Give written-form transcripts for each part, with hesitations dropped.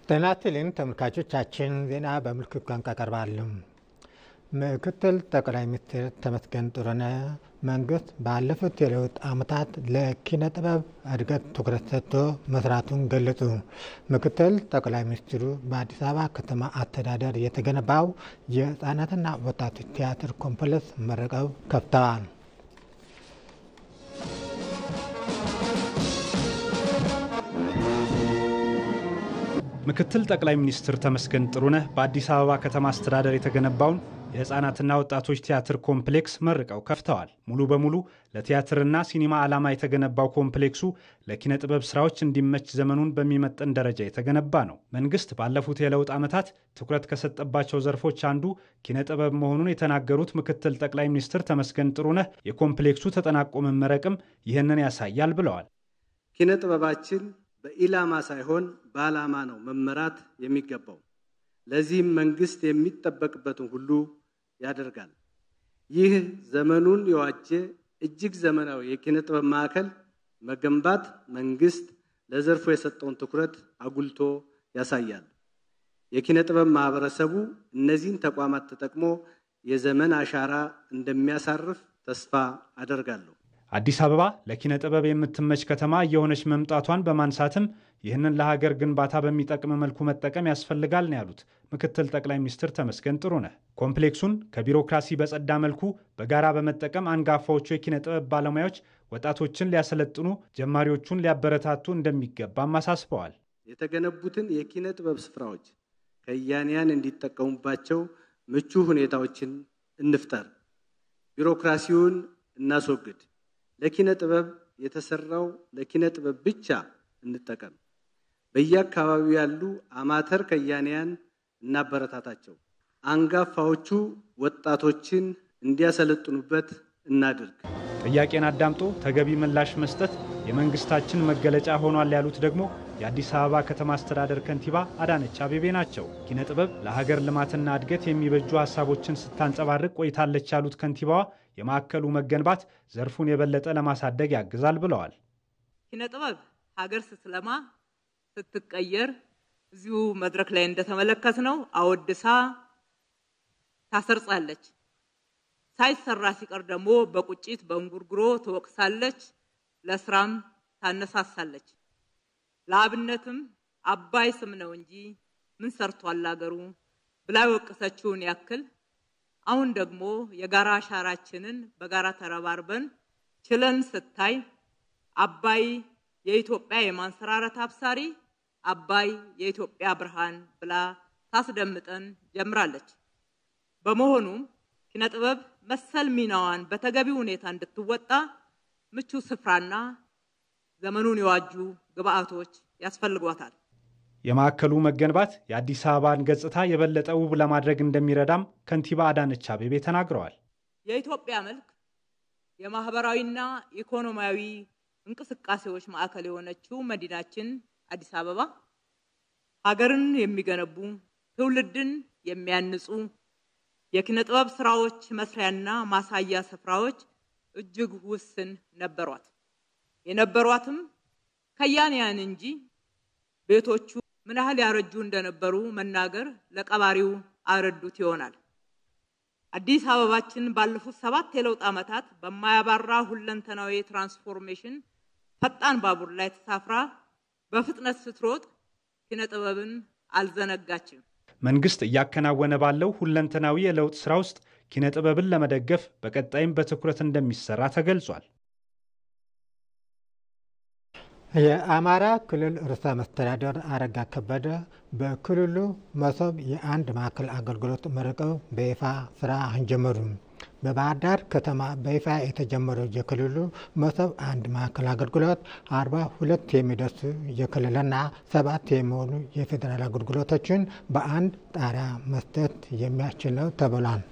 ጤና ይስጥልኝ ተመልካቾቻችን፣ ዜና በምልክት ቋንቋ ቀርባሉ። ምክትል ጠቅላይ ሚኒስትር ተመስገን ጥሩነህ መንግስት ባለፉት የለውጥ ዓመታት ለኪነ ጥበብ እድገት ትኩረት ሰጥቶ መስራቱን ገለጹ። ምክትል ጠቅላይ ሚኒስትሩ በአዲስ አበባ ከተማ አስተዳደር የተገነባው የህፃናትና ወጣቶች ቲያትር ኮምፕሌክስ መርቀው ከፍተዋል። ምክትል ጠቅላይ ሚኒስትር ተመስገን ጥሩነህ በአዲስ አበባ ከተማ አስተዳደር የተገነባውን የህፃናትና ወጣቶች ቲያትር ኮምፕሌክስ መርቀው ከፍተዋል። ሙሉ በሙሉ ለቲያትርና ሲኒማ ዓላማ የተገነባው ኮምፕሌክሱ ለኪነ ጥበብ ስራዎች እንዲመች ዘመኑን በሚመጥን ደረጃ የተገነባ ነው። መንግስት ባለፉት የለውጥ ዓመታት ትኩረት ከሰጠባቸው ዘርፎች አንዱ ኪነ ጥበብ መሆኑን የተናገሩት ምክትል ጠቅላይ ሚኒስትር ተመስገን ጥሩነህ የኮምፕሌክሱ ተጠናቆ መመረቅም ይህንን ያሳያል ብለዋል። ኪነ ጥበባችን በኢላማ ሳይሆን በዓላማ ነው መመራት የሚገባው። ለዚህም መንግስት የሚጠበቅበትን ሁሉ ያደርጋል። ይህ ዘመኑን የዋጀ እጅግ ዘመናዊ የኪነ ጥበብ ማዕከል መገንባት መንግስት ለዘርፉ የሰጠውን ትኩረት አጉልቶ ያሳያል። የኪነ ጥበብ ማህበረሰቡ እነዚህን ተቋማት ተጠቅሞ የዘመን አሻራ እንደሚያሳርፍ ተስፋ አደርጋለሁ። አዲስ አበባ ለኪነ ጥበብ የምትመች ከተማ እየሆነች መምጣቷን በማንሳትም ይህንን ለሀገር ግንባታ በሚጠቅም መልኩ መጠቀም ያስፈልጋል ነው ያሉት ምክትል ጠቅላይ ሚኒስትር ተመስገን ጥሩነህ። ኮምፕሌክሱን ከቢሮክራሲ በጸዳ መልኩ በጋራ በመጠቀም አንጋፋዎቹ የኪነ ጥበብ ባለሙያዎች ወጣቶችን ሊያሰለጥኑ፣ ጀማሪዎቹን ሊያበረታቱ እንደሚገባም አሳስበዋል። የተገነቡትን የኪነ ጥበብ ስፍራዎች ከያንያን እንዲጠቀሙባቸው ምቹ ሁኔታዎችን እንፍጠር። ቢሮክራሲውን እናስወግድ። ለኪነ ጥበብ የተሰራው ለኪነ ጥበብ ብቻ እንጠቀም። በየአካባቢው ያሉ አማተር ከያንያን እናበረታታቸው። አንጋፋዎቹ ወጣቶችን እንዲያሰለጥኑበት እናድርግ። ጥያቄን አዳምጦ ተገቢ ምላሽ መስጠት የመንግስታችን መገለጫ ሆኗል ያሉት ደግሞ የአዲስ አበባ ከተማ አስተዳደር ከንቲባ አዳነች አቤቤ ናቸው። ኪነ ጥበብ ለሀገር ልማትና እድገት የሚበጁ ሀሳቦችን ስታንጸባርቅ ቆይታለች ያሉት ከንቲባዋ የማዕከሉ መገንባት ዘርፉን የበለጠ ለማሳደግ ያግዛል ብለዋል። ኪነ ጥበብ ሀገር ስትለማ ስትቀየር እዚሁ መድረክ ላይ እንደተመለከትነው አወድሳ ታሰርጻለች። ሳይሰራ ሲቀር ደግሞ በቁጭት በእንጉርጉሮ ትወቅሳለች፣ ለስራም ታነሳሳለች። ለአብነትም አባይ ስም ነው እንጂ ምን ሰርቷል አገሩ ብላ ወቀሰችውን ያክል አሁን ደግሞ የጋራ አሻራችንን በጋራ ተረባርበን ችለን ስታይ አባይ የኢትዮጵያ የማንሰራራት አብሳሪ፣ አባይ የኢትዮጵያ ብርሃን ብላ ታስደምጠን ጀምራለች። በመሆኑም ኪነ ጥበብ መሰል ሚናዋን በተገቢው ሁኔታ እንድትወጣ ምቹ ስፍራና ዘመኑን የዋጁ ግብአቶች ያስፈልጓታል። የማዕከሉ መገንባት የአዲስ አበባን ገጽታ የበለጠ ውብ ለማድረግ እንደሚረዳም ከንቲባ አዳነች አቤቤ ተናግረዋል። የኢትዮጵያ መልክ የማህበራዊና ኢኮኖሚያዊ እንቅስቃሴዎች ማዕከል የሆነችው መዲናችን አዲስ አበባ ሀገርን የሚገነቡ ትውልድን የሚያንጹ የኪነ ጥበብ ስራዎች መስሪያና ማሳያ ስፍራዎች እጅግ ውስን ነበሯት። የነበሯትም ከያንያን እንጂ ቤቶቹ ምን ያህል ያረጁ እንደነበሩ መናገር ለቀባሪው አረዱት ይሆናል። አዲስ አበባችን ባለፉት 7 የለውጥ ዓመታት በማያባራ ሁለንተናዊ ትራንስፎርሜሽን ፈጣን ባቡር ላይ ተሳፍራ በፍጥነት ስትሮጥ ኪነ ጥበብን አልዘነጋችም። መንግስት እያከናወነ ባለው ሁለንተናዊ የለውጥ ስራ ውስጥ ኪነ ጥበብን ለመደገፍ በቀጣይም በትኩረት እንደሚሰራ ተገልጿል። የአማራ ክልል ርዕሰ መስተዳድር አረጋ ከበደ በክልሉ መሶብ የአንድ ማዕከል አገልግሎት መርቀው በይፋ ስራ አንጀመሩም። በባህር ዳር ከተማ በይፋ የተጀመረው የክልሉ መሶብ አንድ ማዕከል አገልግሎት 42 የሚደርሱ የክልልና 7 የሚሆኑ የፌዴራል አገልግሎቶችን በአንድ ጣሪያ መስጠት የሚያስችል ነው ተብሏል።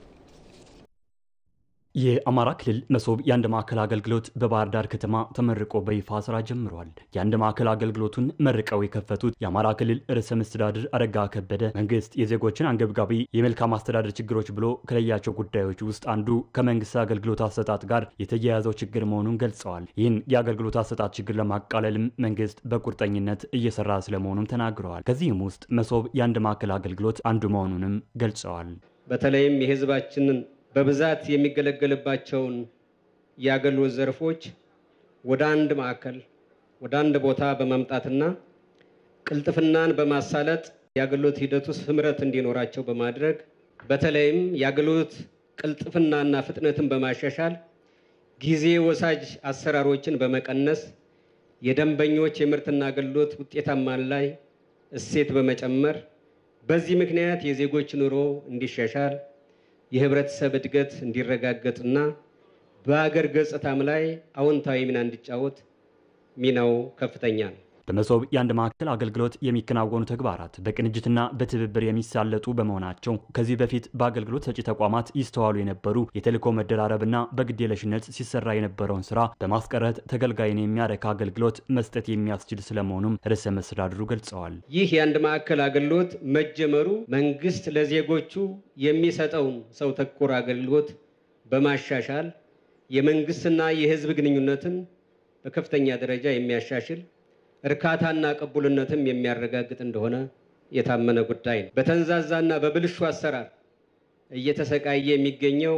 የአማራ ክልል መሶብ የአንድ ማዕከል አገልግሎት በባህር ዳር ከተማ ተመርቆ በይፋ ስራ ጀምሯል። የአንድ ማዕከል አገልግሎቱን መርቀው የከፈቱት የአማራ ክልል ርዕሰ መስተዳድር አረጋ ከበደ መንግስት የዜጎችን አንገብጋቢ የመልካም አስተዳደር ችግሮች ብሎ ከለያቸው ጉዳዮች ውስጥ አንዱ ከመንግስት አገልግሎት አሰጣጥ ጋር የተያያዘው ችግር መሆኑን ገልጸዋል። ይህን የአገልግሎት አሰጣጥ ችግር ለማቃለልም መንግስት በቁርጠኝነት እየሰራ ስለመሆኑም ተናግረዋል። ከዚህም ውስጥ መሶብ የአንድ ማዕከል አገልግሎት አንዱ መሆኑንም ገልጸዋል። በተለይም የህዝባችንን በብዛት የሚገለገልባቸውን የአገልግሎት ዘርፎች ወደ አንድ ማዕከል ወደ አንድ ቦታ በማምጣትና ቅልጥፍናን በማሳለጥ የአገልግሎት ሂደቱ ስምረት እንዲኖራቸው በማድረግ በተለይም የአገልግሎት ቅልጥፍናና ፍጥነትን በማሻሻል ጊዜ ወሳጅ አሰራሮችን በመቀነስ የደንበኞች የምርትና አገልግሎት ውጤታማነት ላይ እሴት በመጨመር በዚህ ምክንያት የዜጎች ኑሮ እንዲሻሻል የህብረተሰብ እድገት እንዲረጋገጥና በአገር ገጽታም ላይ አዎንታዊ ሚና እንዲጫወት ሚናው ከፍተኛ ነው። በመሶብ የአንድ ማዕከል አገልግሎት የሚከናወኑ ተግባራት በቅንጅትና በትብብር የሚሳለጡ በመሆናቸው ከዚህ በፊት በአገልግሎት ሰጪ ተቋማት ይስተዋሉ የነበሩ የተልእኮ መደራረብና በግዴለሽነት ሲሰራ የነበረውን ስራ በማስቀረት ተገልጋይን የሚያረካ አገልግሎት መስጠት የሚያስችል ስለመሆኑም ርዕሰ መስተዳድሩ ገልጸዋል። ይህ የአንድ ማዕከል አገልግሎት መጀመሩ መንግስት ለዜጎቹ የሚሰጠውን ሰው ተኮር አገልግሎት በማሻሻል የመንግስትና የህዝብ ግንኙነትን በከፍተኛ ደረጃ የሚያሻሽል እርካታና ቅቡልነትም የሚያረጋግጥ እንደሆነ የታመነ ጉዳይ ነው። በተንዛዛና በብልሹ አሰራር እየተሰቃየ የሚገኘው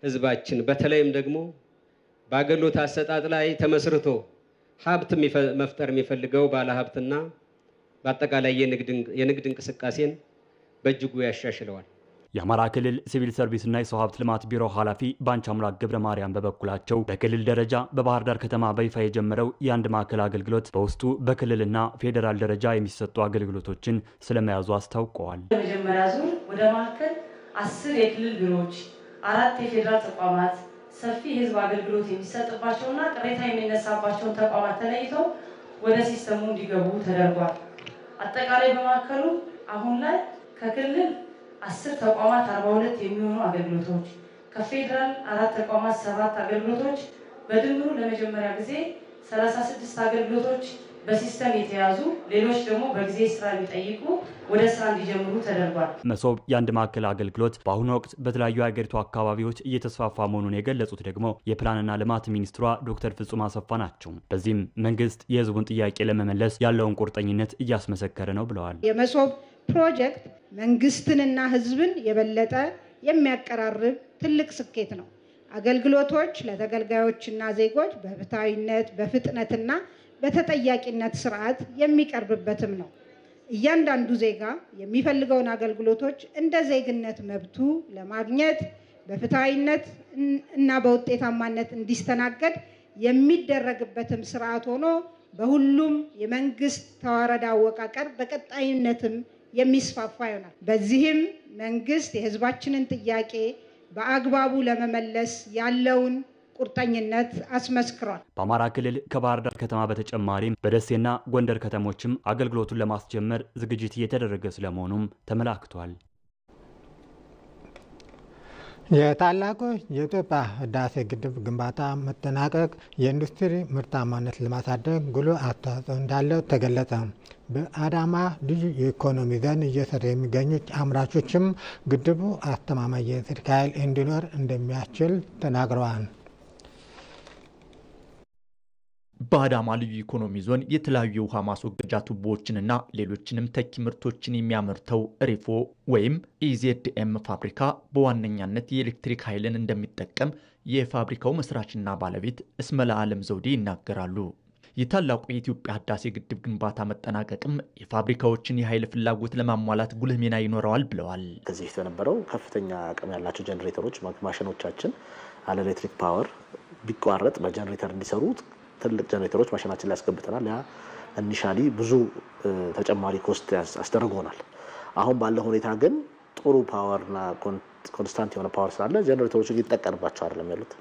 ህዝባችን በተለይም ደግሞ በአገልግሎት አሰጣጥ ላይ ተመስርቶ ሀብት መፍጠር የሚፈልገው ባለሀብትና በአጠቃላይ የንግድ እንቅስቃሴን በእጅጉ ያሻሽለዋል። የአማራ ክልል ሲቪል ሰርቪስና የሰው ሀብት ልማት ቢሮ ኃላፊ ባንቻ አምላክ ገብረ ማርያም በበኩላቸው በክልል ደረጃ በባህር ዳር ከተማ በይፋ የጀመረው የአንድ ማዕከል አገልግሎት በውስጡ በክልልና ፌዴራል ደረጃ የሚሰጡ አገልግሎቶችን ስለመያዙ አስታውቀዋል። በመጀመሪያ ዙር ወደ ማዕከል 10 የክልል ቢሮዎች፣ 4 የፌዴራል ተቋማት ሰፊ የህዝብ አገልግሎት የሚሰጥባቸውና ቅሬታ የሚነሳባቸውን ተቋማት ተለይተው ወደ ሲስተሙ እንዲገቡ ተደርጓል። አጠቃላይ በማዕከሉ አሁን ላይ ከክልል 10 ተቋማት 42 የሚሆኑ አገልግሎቶች ከፌዴራል 4 ተቋማት 7 አገልግሎቶች በድምሩ ለመጀመሪያ ጊዜ 36 አገልግሎቶች በሲስተም የተያዙ ሌሎች ደግሞ በጊዜ ስራ የሚጠይቁ ወደ ስራ እንዲጀምሩ ተደርጓል። መሶብ የአንድ ማዕከል አገልግሎት በአሁኑ ወቅት በተለያዩ የሀገሪቱ አካባቢዎች እየተስፋፋ መሆኑን የገለጹት ደግሞ የፕላንና ልማት ሚኒስትሯ ዶክተር ፍጹም አሰፋ ናቸው። በዚህም መንግስት የህዝቡን ጥያቄ ለመመለስ ያለውን ቁርጠኝነት እያስመሰከረ ነው ብለዋል። የመሶብ ፕሮጀክት መንግስትንና ህዝብን የበለጠ የሚያቀራርብ ትልቅ ስኬት ነው። አገልግሎቶች ለተገልጋዮችና ዜጎች በፍትሃዊነት በፍጥነትና በተጠያቂነት ስርዓት የሚቀርብበትም ነው። እያንዳንዱ ዜጋ የሚፈልገውን አገልግሎቶች እንደ ዜግነት መብቱ ለማግኘት በፍትሃዊነት እና በውጤታማነት እንዲስተናገድ የሚደረግበትም ስርዓት ሆኖ በሁሉም የመንግስት ተዋረድ አወቃቀር በቀጣይነትም የሚስፋፋ ይሆናል። በዚህም መንግስት የህዝባችንን ጥያቄ በአግባቡ ለመመለስ ያለውን ቁርጠኝነት አስመስክሯል። በአማራ ክልል ከባህር ዳር ከተማ በተጨማሪም በደሴና ጎንደር ከተሞችም አገልግሎቱን ለማስጀመር ዝግጅት እየተደረገ ስለመሆኑም ተመላክቷል። የታላቁ የኢትዮጵያ ህዳሴ ግድብ ግንባታ መጠናቀቅ የኢንዱስትሪ ምርታማነት ለማሳደግ ጉልህ አስተዋጽኦ እንዳለው ተገለጸ። በአዳማ ልዩ የኢኮኖሚ ዞን እየሰሩ የሚገኙት አምራቾችም ግድቡ አስተማማኝ የኤሌክትሪክ ኃይል እንዲኖር እንደሚያስችል ተናግረዋል። በአዳማ ልዩ ኢኮኖሚ ዞን የተለያዩ የውሃ ማስወገጃ ቱቦዎችንና ሌሎችንም ተኪ ምርቶችን የሚያመርተው ሪፎ ወይም ኢዜድኤም ፋብሪካ በዋነኛነት የኤሌክትሪክ ኃይልን እንደሚጠቀም የፋብሪካው መስራችና ባለቤት እስመላ ዓለም ዘውዴ ይናገራሉ። የታላቁ የኢትዮጵያ ህዳሴ ግድብ ግንባታ መጠናቀቅም የፋብሪካዎችን የኃይል ፍላጎት ለማሟላት ጉልህ ሚና ይኖረዋል ብለዋል። ከዚህ የነበረው ከፍተኛ አቅም ያላቸው ጀነሬተሮች ማሽኖቻችን አለ ኤሌክትሪክ ፓወር ቢቋረጥ በጀነሬተር እንዲሰሩ ትልቅ ጀነሬተሮች ማሽናችን ላይ ያስገብተናል። ያ ኢኒሻሊ ብዙ ተጨማሪ ኮስት አስደርጎናል። አሁን ባለው ሁኔታ ግን ጥሩ ፓወርና ኮንስታንት የሆነ ፓወር ስላለ ጀነሬተሮች እየተጠቀምባቸው አይደለም ያሉት።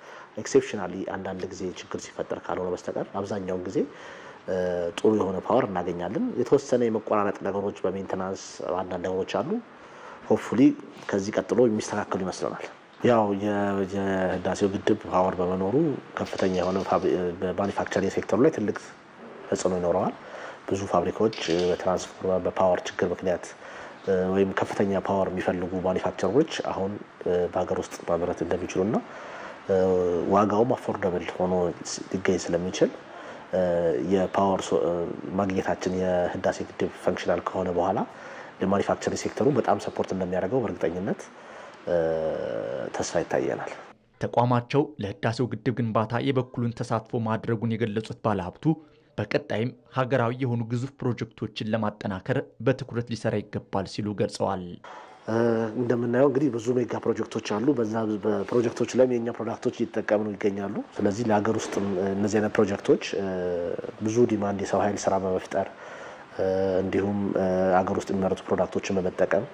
ኤክሴፕሽናሊ አንዳንድ ጊዜ ችግር ሲፈጠር ካልሆነ በስተቀር አብዛኛውን ጊዜ ጥሩ የሆነ ፓወር እናገኛለን። የተወሰነ የመቆራረጥ ነገሮች በሜንቴናንስ አንዳንድ ነገሮች አሉ። ሆፕፉሊ ከዚህ ቀጥሎ የሚስተካከሉ ይመስለናል። ያው የህዳሴው ግድብ ፓወር በመኖሩ ከፍተኛ የሆነ በማኒፋክቸሪንግ ሴክተሩ ላይ ትልቅ ተጽዕኖ ይኖረዋል። ብዙ ፋብሪካዎች በትራንስፎርመር በፓወር ችግር ምክንያት ወይም ከፍተኛ ፓወር የሚፈልጉ ማኒፋክቸሮች አሁን በሀገር ውስጥ ማምረት እንደሚችሉና ዋጋውም አፎርደብል ሆኖ ሊገኝ ስለሚችል የፓወር ማግኘታችን የህዳሴ ግድብ ፈንክሽናል ከሆነ በኋላ ለማኒፋክቸሪንግ ሴክተሩ በጣም ሰፖርት እንደሚያደርገው በእርግጠኝነት ተስፋ ይታየናል። ተቋማቸው ለህዳሴው ግድብ ግንባታ የበኩሉን ተሳትፎ ማድረጉን የገለጹት ባለሀብቱ በቀጣይም ሀገራዊ የሆኑ ግዙፍ ፕሮጀክቶችን ለማጠናከር በትኩረት ሊሰራ ይገባል ሲሉ ገልጸዋል። እንደምናየው እንግዲህ ብዙ ሜጋ ፕሮጀክቶች አሉ። በዛ በፕሮጀክቶች ላይ የኛ ፕሮዳክቶች እየተጠቀሙ ይገኛሉ። ስለዚህ ለሀገር ውስጥ እነዚህ አይነት ፕሮጀክቶች ብዙ ዲማንድ የሰው ኃይል ስራ በመፍጠር እንዲሁም ሀገር ውስጥ የሚመረቱ ፕሮዳክቶችን በመጠቀም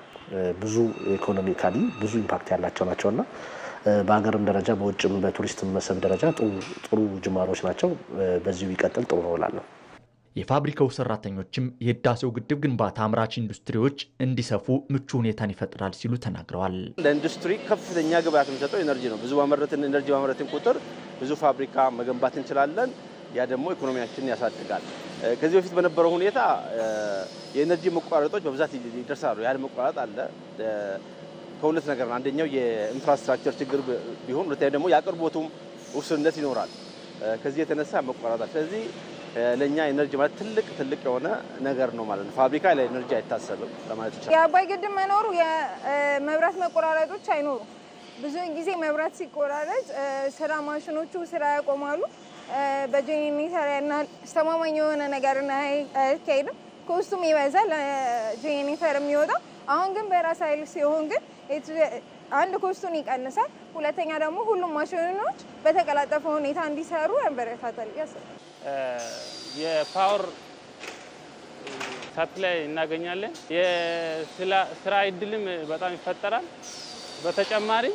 ብዙ ኢኮኖሚካሊ ብዙ ኢምፓክት ያላቸው ናቸውና በሀገርም ደረጃ በውጭም በቱሪስት መስህብ ደረጃ ጥሩ ጅማሮች ናቸው። በዚሁ ይቀጥል ጥሩ ነው እላለሁ። የፋብሪካው ሰራተኞችም የህዳሴው ግድብ ግንባታ አምራች ኢንዱስትሪዎች እንዲሰፉ ምቹ ሁኔታን ይፈጥራል ሲሉ ተናግረዋል። ለኢንዱስትሪ ከፍተኛ ግብአት የሚሰጠው ኤነርጂ ነው። ብዙ ኤነርጂ ማምረትን ቁጥር ብዙ ፋብሪካ መገንባት እንችላለን። ያ ደግሞ ኢኮኖሚያችንን ያሳድጋል። ከዚህ በፊት በነበረው ሁኔታ የኤነርጂ መቋረጦች በብዛት ይደርሳሉ። ያ መቋረጥ አለ ከሁለት ነገር ነው። አንደኛው የኢንፍራስትራክቸር ችግር ቢሆን፣ ሁለተኛው ደግሞ የአቅርቦቱም ውስንነት ይኖራል። ከዚህ የተነሳ መቋረጣል። ስለዚህ ለኛ ኤነርጂ ማለት ትልቅ የሆነ ነገር ነው ማለት ነው። ፋብሪካ ላይ ኤነርጂ አይታሰብም ለማለት ይችላል። የአባይ ግድብ መኖሩ የመብራት መቆራረጦች አይኖሩም። ብዙ ጊዜ መብራት ሲቆራረጥ ስራ ማሽኖቹ ስራ ያቆማሉ። በጄኔሬተር እና አስተማማኝ የሆነ ነገር አይካሄድም። ኮስቱም ይበዛል ጄኔሬተር የሚወጣው። አሁን ግን በራስ ኃይል ሲሆን ግን አንድ ኮስቱን ይቀንሳል። ሁለተኛ ደግሞ ሁሉም ማሽኖች በተቀላጠፈ ሁኔታ እንዲሰሩ ያበረታታል። የፓወር ሰፕላይ እናገኛለን። የስራ እድልም በጣም ይፈጠራል። በተጨማሪ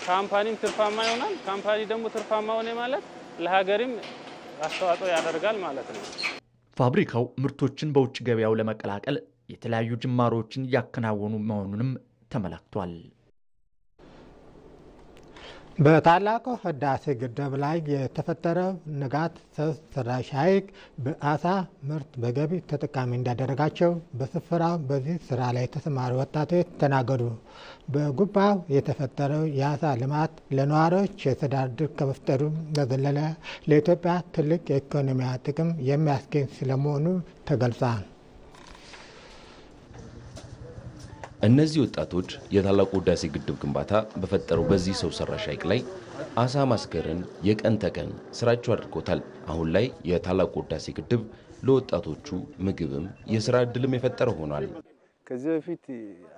ካምፓኒም ትርፋማ ይሆናል። ካምፓኒ ደግሞ ትርፋማ ሆነ ማለት ለሀገርም አስተዋጽኦ ያደርጋል ማለት ነው። ፋብሪካው ምርቶችን በውጭ ገበያው ለመቀላቀል የተለያዩ ጅማሮችን ያከናወኑ መሆኑንም ተመላክቷል። በታላቁ ህዳሴ ግድብ ላይ የተፈጠረው ንጋት ሰው ሰራሽ ሐይቅ በአሳ ምርት በገቢ ተጠቃሚ እንዳደረጋቸው በስፍራው በዚህ ስራ ላይ የተሰማሩ ወጣቶች ተናገሩ። በጉባኤው የተፈጠረው የአሳ ልማት ለነዋሪዎች የስራ ዕድል ከመፍጠሩ በዘለለ ለኢትዮጵያ ትልቅ የኢኮኖሚ ጥቅም የሚያስገኝ ስለመሆኑ ተገልጿል። እነዚህ ወጣቶች የታላቁ ህዳሴ ግድብ ግንባታ በፈጠረው በዚህ ሰው ሰራሽ ሐይቅ ላይ አሳ ማስገርን የቀን ተቀን ስራቸው አድርጎታል። አሁን ላይ የታላቁ ህዳሴ ግድብ ለወጣቶቹ ምግብም የስራ ዕድልም የፈጠረ ሆኗል። ከዚህ በፊት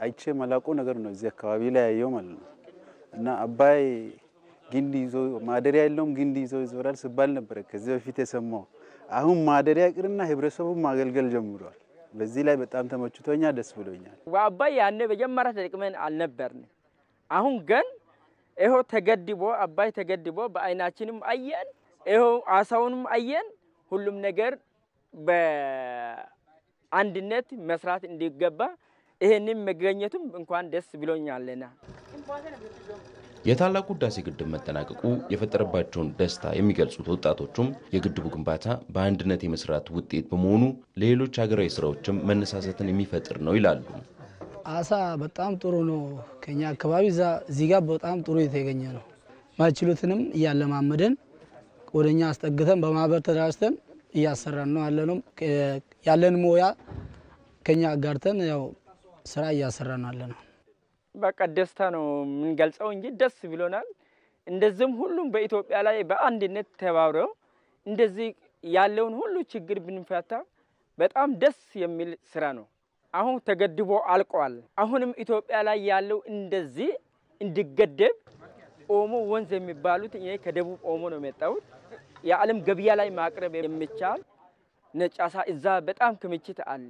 አይቼ መላቆ ነገር ነው እዚህ አካባቢ ላይ ያየው ማለት ነው። እና አባይ ግንድ ይዞ ማደሪያ የለውም ግንድ ይዞ ይዞራል ሲባል ነበር ከዚህ በፊት የሰማው። አሁን ማደሪያ ቅርና ህብረተሰቡን ማገልገል ጀምሯል። በዚህ ላይ በጣም ተመችቶኛል፣ ደስ ብሎኛል። አባይ ያኔ በጀመረ ተጠቅመን አልነበርን። አሁን ግን ይሄው ተገድቦ አባይ ተገድቦ በአይናችንም አየን፣ ይሄው አሳውንም አየን። ሁሉም ነገር በአንድነት መስራት እንዲገባ ይሄንን መገኘቱም እንኳን ደስ ብሎኛልና የታላቁ ህዳሴ ግድብ መጠናቀቁ የፈጠረባቸውን ደስታ የሚገልጹት ወጣቶቹም የግድቡ ግንባታ በአንድነት የመስራት ውጤት በመሆኑ ለሌሎች ሀገራዊ ስራዎችም መነሳሳትን የሚፈጥር ነው ይላሉ። አሳ በጣም ጥሩ ነው። ከኛ አካባቢ እዚህ ጋር በጣም ጥሩ የተገኘ ነው። ማይችሉትንም እያለማመደን ወደኛ አስጠግተን በማህበር ተደራጅተን እያሰራን ነው ያለነው። ያለን ሞያ ከኛ አጋርተን ያው ስራ እያሰራን ነው ያለነው። በቃ ደስታ ነው የምንገልጸው እንጂ ደስ ብሎናል። እንደዚህም ሁሉም በኢትዮጵያ ላይ በአንድነት ተባብረው እንደዚህ ያለውን ሁሉ ችግር ብንፈታ በጣም ደስ የሚል ስራ ነው። አሁን ተገድቦ አልቋል። አሁንም ኢትዮጵያ ላይ ያለው እንደዚህ እንዲገደብ ኦሞ ወንዝ የሚባሉት እኔ ከደቡብ ኦሞ ነው የመጣሁት። የዓለም ገበያ ላይ ማቅረብ የሚቻል ነጭ አሳ እዛ በጣም ክምችት አለ።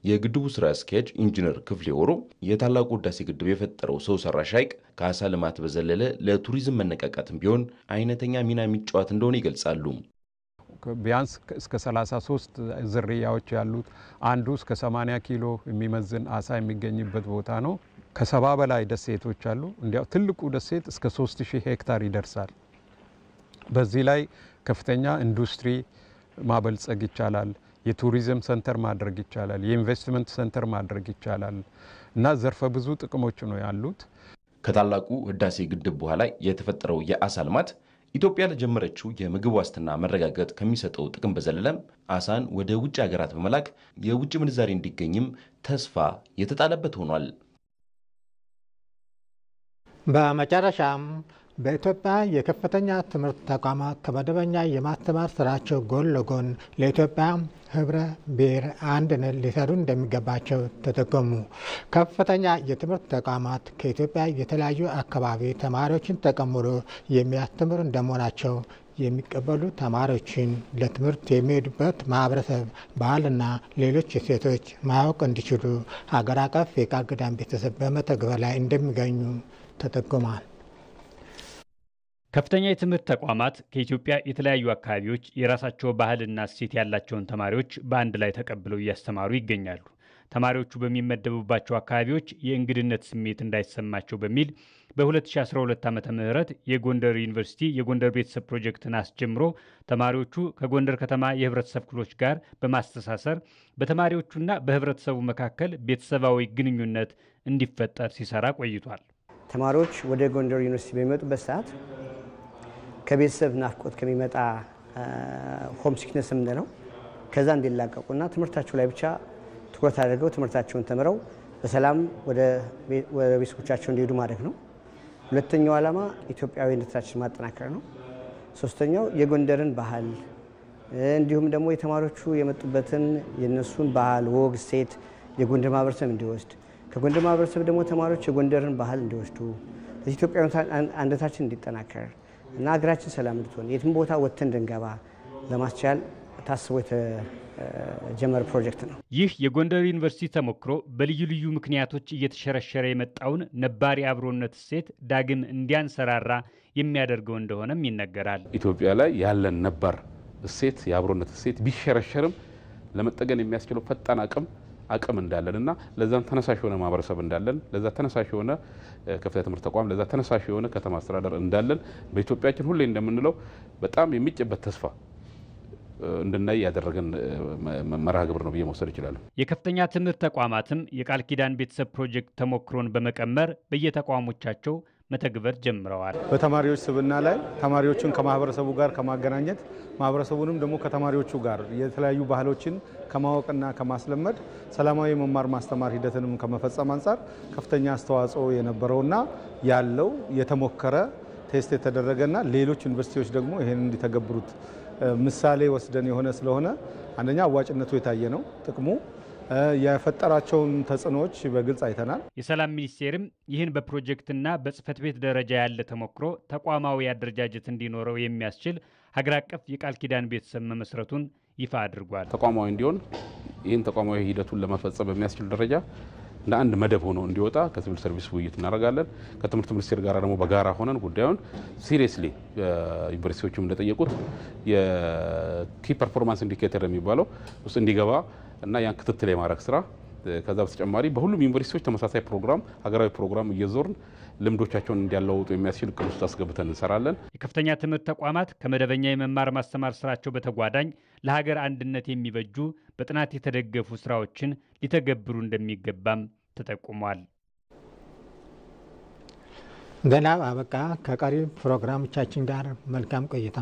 የግድቡ ስራ አስኪያጅ ኢንጂነር ክፍሌ ወሮ የታላቁ ህዳሴ ግድብ የፈጠረው ሰው ሰራሽ ሐይቅ ከአሳ ልማት በዘለለ ለቱሪዝም መነቃቃትም ቢሆን አይነተኛ ሚና የሚጫወት እንደሆነ ይገልጻሉ። ቢያንስ እስከ 33 ዝርያዎች ያሉት አንዱ እስከ 80 ኪሎ የሚመዝን አሳ የሚገኝበት ቦታ ነው። ከ70 በላይ ደሴቶች አሉ። እንዲያው ትልቁ ደሴት እስከ 3000 ሄክታር ይደርሳል። በዚህ ላይ ከፍተኛ ኢንዱስትሪ ማበልጸግ ይቻላል። የቱሪዝም ሰንተር ማድረግ ይቻላል። የኢንቨስትመንት ሰንተር ማድረግ ይቻላል እና ዘርፈ ብዙ ጥቅሞች ነው ያሉት። ከታላቁ ህዳሴ ግድብ በኋላ የተፈጠረው የአሳ ልማት ኢትዮጵያ ለጀመረችው የምግብ ዋስትና መረጋገጥ ከሚሰጠው ጥቅም በዘለለም አሳን ወደ ውጭ ሀገራት በመላክ የውጭ ምንዛሪ እንዲገኝም ተስፋ የተጣለበት ሆኗል። በመጨረሻም በኢትዮጵያ የከፍተኛ ትምህርት ተቋማት ከመደበኛ የማስተማር ስራቸው ጎን ለጎን ለኢትዮጵያ ህብረ ብሔር አንድነት ሊሰሩ እንደሚገባቸው ተጠቆሙ። ከፍተኛ የትምህርት ተቋማት ከኢትዮጵያ የተለያዩ አካባቢ ተማሪዎችን ተቀምሮ የሚያስተምሩ እንደመሆናቸው የሚቀበሉ ተማሪዎችን ለትምህርት የሚሄዱበት ማህበረሰብ ባህልና ሌሎች እሴቶች ማወቅ እንዲችሉ ሀገር አቀፍ የቃል ኪዳን ቤተሰብ በመተግበር ላይ እንደሚገኙ ተጠቁሟል። ከፍተኛ የትምህርት ተቋማት ከኢትዮጵያ የተለያዩ አካባቢዎች የራሳቸው ባህልና እሴት ያላቸውን ተማሪዎች በአንድ ላይ ተቀብለው እያስተማሩ ይገኛሉ። ተማሪዎቹ በሚመደቡባቸው አካባቢዎች የእንግድነት ስሜት እንዳይሰማቸው በሚል በ2012 ዓ.ም የጎንደር ዩኒቨርሲቲ የጎንደር ቤተሰብ ፕሮጀክትን አስጀምሮ ተማሪዎቹ ከጎንደር ከተማ የህብረተሰብ ክፍሎች ጋር በማስተሳሰር በተማሪዎቹና በህብረተሰቡ መካከል ቤተሰባዊ ግንኙነት እንዲፈጠር ሲሰራ ቆይቷል። ተማሪዎች ወደ ጎንደር ዩኒቨርሲቲ በሚመጡበት ሰዓት ከቤተሰብ ናፍቆት ከሚመጣ ሆም ሲክነስ የምንለው ከዛ እንዲላቀቁና ትምህርታቸው ላይ ብቻ ትኩረት አድርገው ትምህርታቸውን ተምረው በሰላም ወደ ቤተሰቦቻቸው እንዲሄዱ ማድረግ ነው። ሁለተኛው ዓላማ ኢትዮጵያዊነታችን ማጠናከር ነው። ሶስተኛው የጎንደርን ባህል እንዲሁም ደግሞ የተማሪዎቹ የመጡበትን የነሱን ባህል፣ ወግ፣ ሴት የጎንደር ማህበረሰብ እንዲወስድ ከጎንደር ማህበረሰብ ደግሞ ተማሪዎች የጎንደርን ባህል እንዲወስዱ ኢትዮጵያዊ አንድነታችን እንዲጠናከር እና ሀገራችን ሰላም እንድትሆን የትም ቦታ ወጥተን እንድንገባ ለማስቻል ታስቦ የተጀመረ ፕሮጀክት ነው። ይህ የጎንደር ዩኒቨርሲቲ ተሞክሮ በልዩ ልዩ ምክንያቶች እየተሸረሸረ የመጣውን ነባር የአብሮነት እሴት ዳግም እንዲያንሰራራ የሚያደርገው እንደሆነም ይነገራል። ኢትዮጵያ ላይ ያለን ነባር እሴት የአብሮነት እሴት ቢሸረሸርም ለመጠገን የሚያስችለው ፈጣን አቅም እንዳለንና ለዛም ተነሳሽ የሆነ ማህበረሰብ እንዳለን ለዛ ተነሳሽ የሆነ ከፍተኛ ትምህርት ተቋም ለዛ ተነሳሽ የሆነ ከተማ አስተዳደር እንዳለን በኢትዮጵያችን ሁሌ እንደምንለው በጣም የሚጨበት ተስፋ እንድናይ ያደረገን መርሃ ግብር ነው ብዬ መውሰድ ይችላል። የከፍተኛ ትምህርት ተቋማትም የቃል ኪዳን ቤተሰብ ፕሮጀክት ተሞክሮን በመቀመር በየተቋሞቻቸው መተግበር ጀምረዋል። በተማሪዎች ስብዕና ላይ ተማሪዎችን ከማህበረሰቡ ጋር ከማገናኘት ማህበረሰቡንም ደግሞ ከተማሪዎቹ ጋር የተለያዩ ባህሎችን ከማወቅና ከማስለመድ ሰላማዊ መማር ማስተማር ሂደትንም ከመፈጸም አንጻር ከፍተኛ አስተዋጽኦ የነበረውና ያለው የተሞከረ ቴስት የተደረገና ሌሎች ዩኒቨርሲቲዎች ደግሞ ይሄን እንዲተገብሩት ምሳሌ ወስደን የሆነ ስለሆነ አንደኛ አዋጭነቱ የታየ ነው። ጥቅሙ የፈጠራቸውን ተጽዕኖዎች በግልጽ አይተናል። የሰላም ሚኒስቴርም ይህን በፕሮጀክትና በጽህፈት ቤት ደረጃ ያለ ተሞክሮ ተቋማዊ አደረጃጀት እንዲኖረው የሚያስችል ሀገር አቀፍ የቃል ኪዳን ቤተሰብ መመስረቱን ይፋ አድርጓል። ተቋማዊ እንዲሆን ይህን ተቋማዊ ሂደቱን ለመፈጸም በሚያስችል ደረጃ እንደ አንድ መደብ ሆኖ እንዲወጣ ከሲቪል ሰርቪስ ውይይት እናደርጋለን። ከትምህርት ሚኒስቴር ጋር ደግሞ በጋራ ሆነን ጉዳዩን ሲሪየስሊ ዩኒቨርሲቲዎችም እንደጠየቁት የኪ ፐርፎርማንስ ኢንዲኬተር የሚባለው ውስጥ እንዲገባ እና ያን ክትትል የማድረግ ስራ ከዛ በተጨማሪ በሁሉም ዩኒቨርሲቲዎች ተመሳሳይ ፕሮግራም ሀገራዊ ፕሮግራም እየዞርን ልምዶቻቸውን እንዲያለውጡ የሚያስችል እቅድ ውስጥ አስገብተን እንሰራለን። የከፍተኛ ትምህርት ተቋማት ከመደበኛ የመማር ማስተማር ስራቸው በተጓዳኝ ለሀገር አንድነት የሚበጁ በጥናት የተደገፉ ስራዎችን ሊተገብሩ እንደሚገባም ተጠቁሟል። ዜናው አበቃ። ከቀሪ ፕሮግራሞቻችን ጋር መልካም ቆይታ